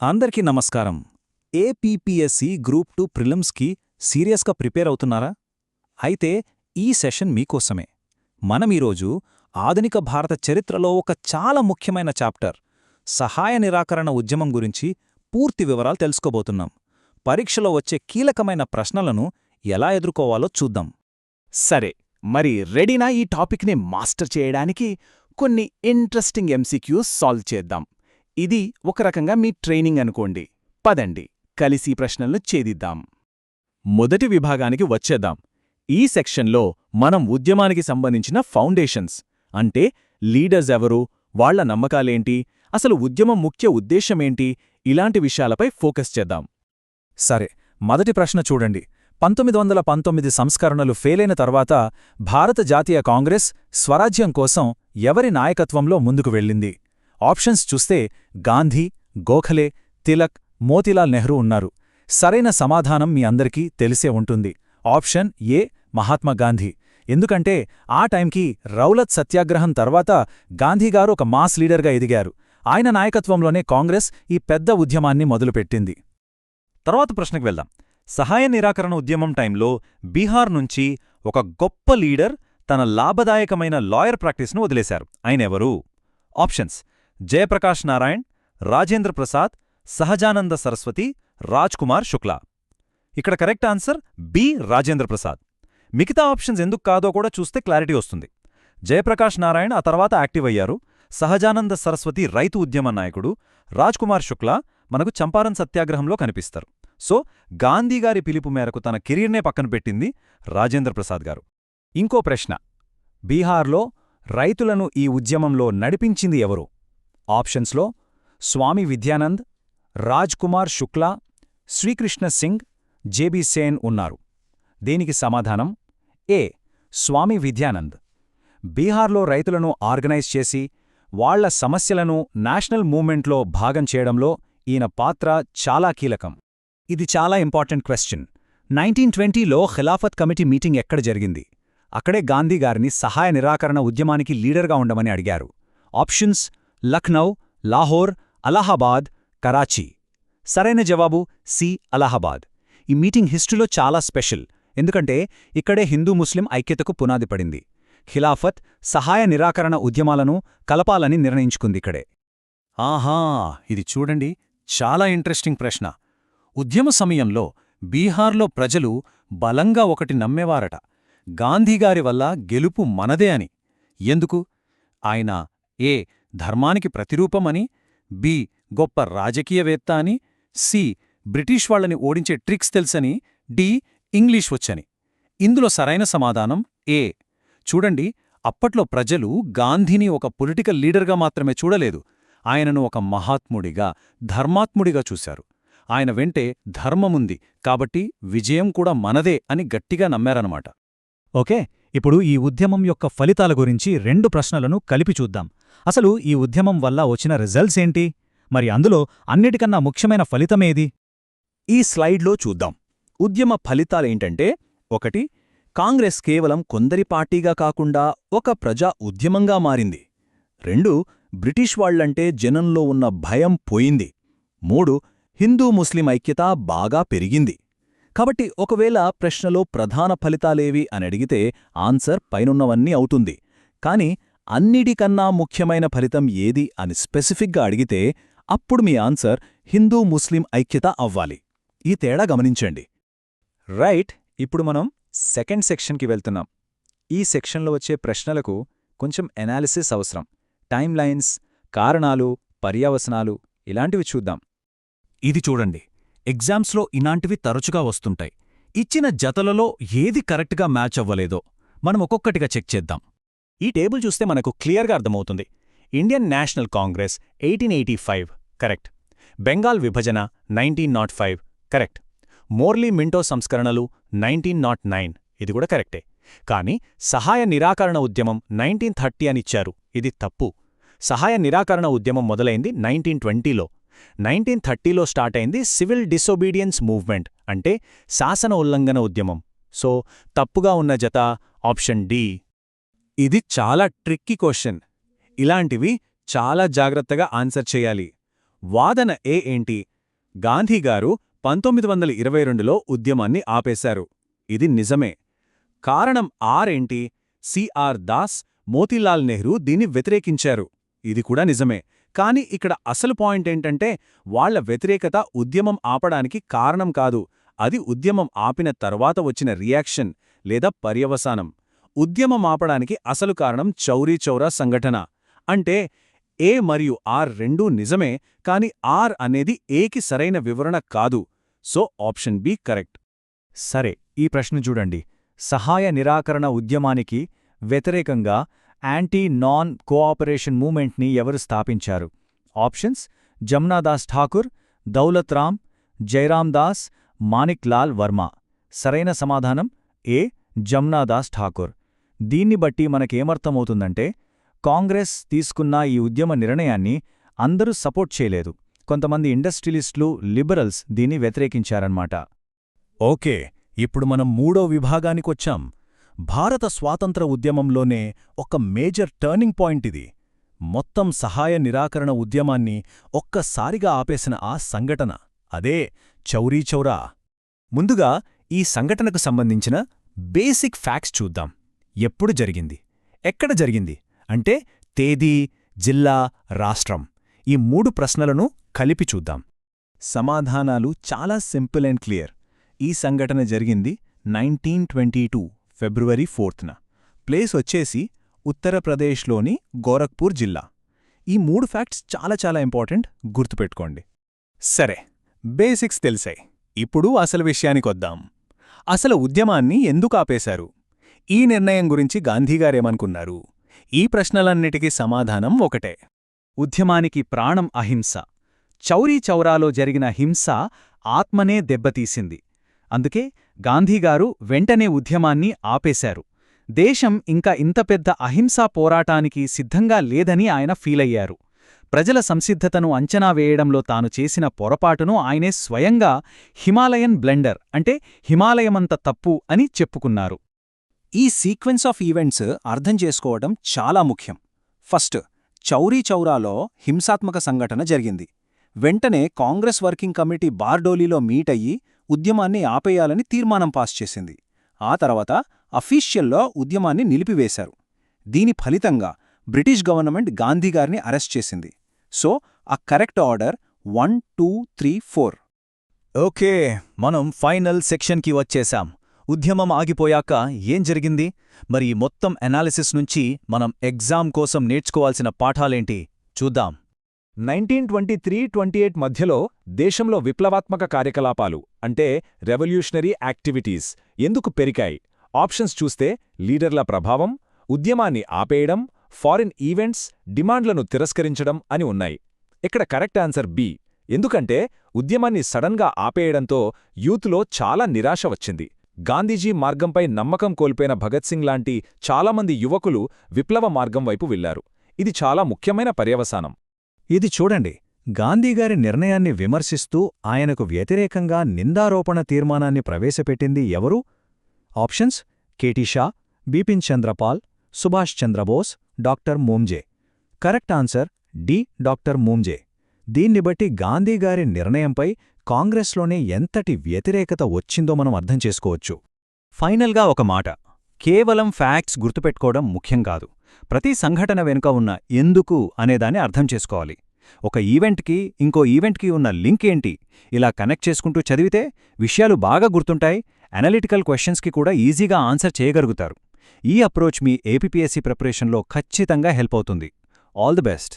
అందరికీ నమస్కారం. APPSC group 2 ప్రిలిమ్స్కి సీరియస్గా ప్రిపేర్ అవుతున్నారా? అయితే ఈ సెషన్ మీకోసమే. మనమీరోజు ఆధునిక భారత చరిత్రలో ఒక చాలా ముఖ్యమైన చాప్టర్ సహాయ నిరాకరణ ఉద్యమం గురించి పూర్తి వివరాలు తెలుసుకోబోతున్నాం. పరీక్షలో వచ్చే కీలకమైన ప్రశ్నలను ఎలా ఎదుర్కోవాలో చూద్దాం. సరే, మరి రెడీనా ఈ టాపిక్ని మాస్టర్ చేయడానికి? కొన్ని ఇంట్రెస్టింగ్ ఎంసీక్యూస్ సాల్వ్ చేద్దాం. ఇది ఒక రకంగా మీ ట్రైనింగ్ అనుకోండి. పదండి, కలిసి ప్రశ్నలను ఛేదిద్దాం. మొదటి విభాగానికి వచ్చేద్దాం. ఈ సెక్షన్లో మనం ఉద్యమానికి సంబంధించిన ఫౌండేషన్స్, అంటే లీడర్స్ ఎవరు, వాళ్ల నమ్మకాలేంటి, అసలు ఉద్యమం ముఖ్య ఉద్దేశమేంటి, ఇలాంటి విషయాలపై ఫోకస్ చేద్దాం. సరే, మొదటి ప్రశ్న చూడండి. 1919 సంస్కరణలు ఫెయిలైన తర్వాత భారత జాతీయ కాంగ్రెస్ స్వరాజ్యం కోసం ఎవరి నాయకత్వంలో ముందుకు వెళ్ళింది? ఆప్షన్స్ చూస్తే గాంధీ, గోఖలే, తిలక్, మోతీలాల్ నెహ్రూ ఉన్నారు. సరైన సమాధానం మీ అందరికీ తెలిసే ఉంటుంది. Option A Mahatma Gandhi. ఎందుకంటే ఆ టైంకి రౌలత్ సత్యాగ్రహం తర్వాత గాంధీగారు ఒక మాస్ లీడర్గా ఎదిగారు. ఆయన నాయకత్వంలోనే కాంగ్రెస్ ఈ పెద్ద ఉద్యమాన్ని మొదలుపెట్టింది. తర్వాత ప్రశ్నకు వెళ్దాం. సహాయ నిరాకరణ ఉద్యమం టైంలో బీహార్ నుంచి ఒక గొప్ప లీడర్ తన లాభదాయకమైన లాయర్ ప్రాక్టీస్ను వదిలేశారు. ఆయనెవరు? ఆప్షన్స్: జయప్రకాష్ నారాయణ్, రాజేంద్ర ప్రసాద్, సహజానంద సరస్వతి, రాజ్ కుమార్ శుక్లా. ఇక్కడ correct answer B Rajendra Prasad. మిగతా ఆప్షన్స్ ఎందుకు కాదో కూడా చూస్తే క్లారిటీ వస్తుంది. జయప్రకాష్ నారాయణ్ ఆ తర్వాత యాక్టివ్ అయ్యారు. సహజానంద సరస్వతి రైతు ఉద్యమ నాయకుడు. రాజ్ కుమార్ శుక్లా మనకు చంపారన్ సత్యాగ్రహంలో కనిపిస్తారు. సో గాంధీగారి పిలుపు మేరకు తన కెరీర్నే పక్కన పెట్టింది రాజేంద్ర ప్రసాద్ గారు. ఇంకో ప్రశ్న: బీహార్లో రైతులను ఈ ఉద్యమంలో నడిపించింది ఎవరు? ఆప్షన్స్లో స్వామి విద్యానంద్, రాజ్ కుమార్ శుక్లా, శ్రీకృష్ణ సింగ్, జేబీ సేన్ ఉన్నారు. దీనికి సమాధానం ఏ స్వామి విద్యానంద్. బీహార్లో రైతులను ఆర్గనైజ్ చేసి వాళ్ల సమస్యలను నేషనల్ మూవ్మెంట్లో భాగం చేయడంలో ఈయన పాత్ర చాలా కీలకం. ఇది చాలా ఇంపార్టెంట్ క్వశ్చన్. 1920లో ఖిలాఫత్ కమిటీ మీటింగ్ ఎక్కడ జరిగింది? అక్కడే గాంధీగారిని సహాయ నిరాకరణ ఉద్యమానికి లీడర్గా ఉండమని అడిగారు. ఆప్షన్స్: లఖ్నౌ, లాహోర్, అలహాబాద్, కరాచీ. సరైన జవాబు సి అలహాబాద్. ఈ మీటింగ్ హిస్టరీలో చాలా స్పెషల్, ఎందుకంటే ఇక్కడే హిందూ ముస్లిం ఐక్యతకు పునాది పడింది. ఖిలాఫత్, సహాయ నిరాకరణ ఉద్యమాలను కలపాలని నిర్ణయించుకుందిక్కడే. ఆహా, ఇది చూడండి, చాలా ఇంట్రెస్టింగ్ ప్రశ్న. ఉద్యమ సమయంలో బీహార్లో ప్రజలు బలంగా ఒకటి నమ్మేవారట: గాంధీగారి వల్ల గెలుపు మనదే అని. ఎందుకు? ఆయన ఏ ధర్మానికి ప్రతిరూపమని, బి గొప్ప రాజకీయవేత్త అని, సి బ్రిటిష్ వాళ్లని ఓడించే ట్రిక్స్ తెలుసని, డి ఇంగ్లీష్ వచ్చని. ఇందులో సరైన సమాధానం ఏ. చూడండి, అప్పట్లో ప్రజలు గాంధీని ఒక పొలిటికల్ లీడర్గా మాత్రమే చూడలేదు, ఆయనను ఒక మహాత్ముడిగా, ధర్మాత్ముడిగా చూశారు. ఆయన వెంటే ధర్మముంది కాబట్టి విజయం కూడా మనదే అని గట్టిగా నమ్మారన్నమాట. ఓకే, ఇప్పుడు ఈ ఉద్యమం యొక్క ఫలితాల గురించి 2 ప్రశ్నలను కలిపి చూద్దాం. అసలు ఈ ఉద్యమం వల్ల వచ్చిన రిజల్ట్స్ ఏంటి? మరి అందులో అన్నిటికన్నా ముఖ్యమైన ఫలితమేది? ఈ స్లైడ్లో చూద్దాం. ఉద్యమ ఫలితాలేంటంటే: 1. కాంగ్రెస్ కేవలం కొందరి పార్టీగా కాకుండా ఒక ప్రజా ఉద్యమంగా మారింది. 2. బ్రిటిష్ వాళ్లంటే జనంలో ఉన్న భయం పోయింది. 3. హిందూ ముస్లిం ఐక్యత బాగా పెరిగింది. కాబట్టి ఒకవేళ ప్రశ్నలో ప్రధాన ఫలితాలేవి అని అడిగితే ఆన్సర్ పైనున్నవన్నీ అవుతుంది. కాని అన్నిటికన్నా ముఖ్యమైన ఫలితం ఏది అని స్పెసిఫిక్గా అడిగితే అప్పుడు మీ ఆన్సర్ హిందూ ముస్లిం ఐక్యత అవ్వాలి. ఈ తేడా గమనించండి. రైట్, ఇప్పుడు మనం సెకండ్ సెక్షన్కి వెళ్తున్నాం. ఈ సెక్షన్లో వచ్చే ప్రశ్నలకు కొంచెం ఎనాలిసిస్ అవసరం. టైమ్ లైన్స్, కారణాలు, పర్యవసనాలు ఇలాంటివి చూద్దాం. ఇది చూడండి, ఎగ్జామ్స్లో ఇలాంటివి తరచుగా వస్తుంటాయి. ఇచ్చిన జతలలో ఏది కరెక్ట్గా మ్యాచ్ అవ్వలేదో మనం ఒక్కొక్కటిగా చెక్ చేద్దాం. ఈ టేబుల్ చూస్తే మనకు క్లియర్గా అర్థమవుతుంది. Indian national Congress 1885 correct. Bengal విభజన 1905 కరెక్ట్. మోర్లీ మింటో సంస్కరణలు 1909 ఇది కూడా కరెక్టే. కానీ సహాయ నిరాకరణ ఉద్యమం 1930 అనిచ్చారు, ఇది తప్పు. సహాయ నిరాకరణ ఉద్యమం మొదలైంది 1920లో. 1930లో స్టార్ట్ అయింది సివిల్ డిసొబీడియన్స్ మూవ్మెంట్, అంటే శాసన ఉల్లంఘన ఉద్యమం. సో తప్పుగా ఉన్న జత ఆప్షన్ డి. ఇది చాలా ట్రిక్కీ క్వశ్చన్. ఇలాంటివి చాలా జాగ్రత్తగా ఆన్సర్ చేయాలి. వాదన ఏంటి? గాంధీగారు 1922లో ఉద్యమాన్ని ఆపేశారు. ఇది నిజమే. కారణం ఏంటి? సిఆర్ దాస్, మోతీలాల్ నెహ్రూ దీన్ని వ్యతిరేకించారు. ఇది కూడా నిజమే. కాని ఇక్కడ అసలు పాయింటేంటంటే వాళ్ల వ్యతిరేకత ఉద్యమం ఆపడానికి కారణం కాదు, అది ఉద్యమం ఆపిన తర్వాత వచ్చిన రియాక్షన్ లేదా పర్యవసానం. ఉద్యమం ఆపడానికి అసలు కారణం చౌరీచౌరా సంఘటన. అంటే ఏ మరియు ఆర్ రెండూ నిజమే, కాని ఆర్ అనేది ఏకి సరైన వివరణ కాదు. So option B correct. సరే, ఈ ప్రశ్న చూడండి. సహాయ నిరాకరణ ఉద్యమానికి వ్యతిరేకంగా యాంటీ నాన్ కోఆపరేషన్ మూమెంట్ని ఎవరు స్థాపించారు? ఆప్షన్స్: జమ్నాదాస్ ఠాకూర్, దౌలత్ రామ్, జైరామ్ దాస్, మాణిక్ లాల్ వర్మ. సరైన సమాధానం ఏ జమ్నాదాస్ ఠాకూర్. దీన్ని బట్టి మనకేమర్థమవుతుందంటే కాంగ్రెస్ తీసుకున్న ఈ ఉద్యమ నిర్ణయాన్ని అందరూ సపోర్ట్ చేయలేదు. కొంతమంది ఇండస్ట్రియలిస్టులు, లిబరల్స్ దీన్ని వ్యతిరేకించారన్నమాట. ఓకే, ఇప్పుడు మనం మూడో విభాగానికొచ్చాం. భారత స్వాతంత్ర ఉద్యమంలోనే ఒక మేజర్ టర్నింగ్ పాయింట్ ఇది. మొత్తం సహాయ నిరాకరణ ఉద్యమాన్ని ఒక్కసారిగా ఆపేసిన ఆ సంఘటన అదే చౌరీచౌరా. ముందుగా ఈ సంఘటనకు సంబంధించిన బేసిక్ ఫ్యాక్ట్స్ చూద్దాం. ఎప్పుడు జరిగింది, ఎక్కడ జరిగింది అంటే తేదీ, జిల్లా, రాష్ట్రం, ఈ మూడు ప్రశ్నలను కలిపి చూద్దాం. సమాధానాలు చాలా సింపుల్ అండ్ క్లియర్. ఈ సంఘటన జరిగింది 1922 ఫిబ్రవరి 4న. ప్లేస్ వచ్చేసి ఉత్తరప్రదేశ్లోని గోరఖ్పూర్ జిల్లా. ఈ మూడు ఫ్యాక్ట్స్ చాలా ఇంపార్టెంట్, గుర్తుపెట్టుకోండి. సరే, బేసిక్స్ తెలిసాయి. ఇప్పుడు అసలు విషయానికొద్దాం. అసలు ఉద్యమాన్ని ఎందుకు ఆపేశారు? ఈ నిర్ణయం గురించి గాంధీగారేమనుకున్నారు? ఈ ప్రశ్నలన్నిటికీ సమాధానం ఒకటే. ఉద్యమానికి ప్రాణం అహింస. చౌరీచౌరాలో జరిగిన హింస ఆత్మనే దెబ్బతీసింది. అందుకే గాంధీగారు వెంటనే ఉద్యమాన్ని ఆపేశారు. దేశం ఇంకా ఇంత పెద్ద అహింసా పోరాటానికి సిద్ధంగా లేదని ఆయన ఫీలయ్యారు. ప్రజల సంసిద్ధతను అంచనా వేయడంలో తాను చేసిన పొరపాటును ఆయనే స్వయంగా హిమాలయన్ బ్లెండర్ అంటే హిమాలయమంత తప్పు అని చెప్పుకున్నారు. ఈ సీక్వెన్స్ ఆఫ్ ఈవెంట్స్ అర్థం చేసుకోవడం చాలా ముఖ్యం. ఫస్ట్, చౌరీచౌరాలో హింసాత్మక సంఘటన జరిగింది. వెంటనే కాంగ్రెస్ వర్కింగ్ కమిటీ బార్డోలీలో మీట్ అయ్యి ఉద్యమాన్ని ఆపేయాలని తీర్మానం పాస్ చేసింది. ఆ తర్వాత అఫీషియల్లో ఉద్యమాన్ని నిలిపివేశారు. దీని ఫలితంగా బ్రిటిష్ గవర్నమెంట్ గాంధీగారిని అరెస్ట్ చేసింది. సో ఆ కరెక్ట్ ఆర్డర్ 1, 2, 3, 4. ఓకే, మనం ఫైనల్ సెక్షన్కి వచ్చేశాం. ఉద్యమం ఆగిపోయాక ఏం జరిగింది? మరి ఈ మొత్తం అనాలిసిస్ నుంచి మనం ఎగ్జామ్ కోసం నేర్చుకోవాల్సిన పాఠాలేంటి చూద్దాం. 1923-28 మధ్యలో దేశంలో విప్లవాత్మక కార్యకలాపాలు అంటే రెవల్యూషనరీ యాక్టివిటీస్ ఎందుకు పెరిగాయి? ఆప్షన్స్ చూస్తే లీడర్ల ప్రభావం, ఉద్యమాన్ని ఆపేయడం, ఫారిన్ ఈవెంట్స్, డిమాండ్లను తిరస్కరించడం అని ఉన్నాయి. ఇక్కడ కరెక్ట్ ఆన్సర్ బి. ఎందుకంటే ఉద్యమాన్ని సడన్గా ఆపేయడంతో యూత్లో చాలా నిరాశ వచ్చింది. గాంధీజీ మార్గంపై నమ్మకం కోల్పోయిన భగత్ సింగ్ లాంటి చాలామంది యువకులు విప్లవ మార్గం వైపు వెళ్లారు. ఇది చాలా ముఖ్యమైన పర్యవసానం. ఇది చూడండి, గాంధీగారి నిర్ణయాన్ని విమర్శిస్తూ ఆయనకు వ్యతిరేకంగా నిందారోపణ తీర్మానాన్ని ప్రవేశపెట్టింది ఎవరు? Options: K T Shah, Bipin Chandra Pal, Subhash Chandra Bose, doctor Moonje. Correct answer D, doctor Moonje. దీన్ని బట్టి గాంధీగారి నిర్ణయంపై కాంగ్రెస్లోనే ఎంతటి వ్యతిరేకత వచ్చిందో మనం అర్థం చేసుకోవచ్చు. ఫైనల్గా ఒక మాట, కేవలం ఫ్యాక్ట్స్ గుర్తుపెట్టుకోవడం ముఖ్యం కాదు. ప్రతి సంఘటన వెనుక ఉన్న ఎందుకు అనేదాన్ని అర్థం చేసుకోవాలి. ఒక ఈవెంట్కి ఇంకో ఈవెంట్కి ఉన్న లింక్ ఏంటి, ఇలా కనెక్ట్ చేసుకుంటూ చదివితే విషయాలు బాగా గుర్తుంటాయి. అనలిటికల్ క్వశ్చన్స్కి కూడా ఈజీగా ఆన్సర్ చేయగలుగుతారు. ఈ అప్రోచ్ మీ ఏపీపీఎస్సీ ప్రిపరేషన్లో ఖచ్చితంగా హెల్ప్ అవుతుంది. All the best.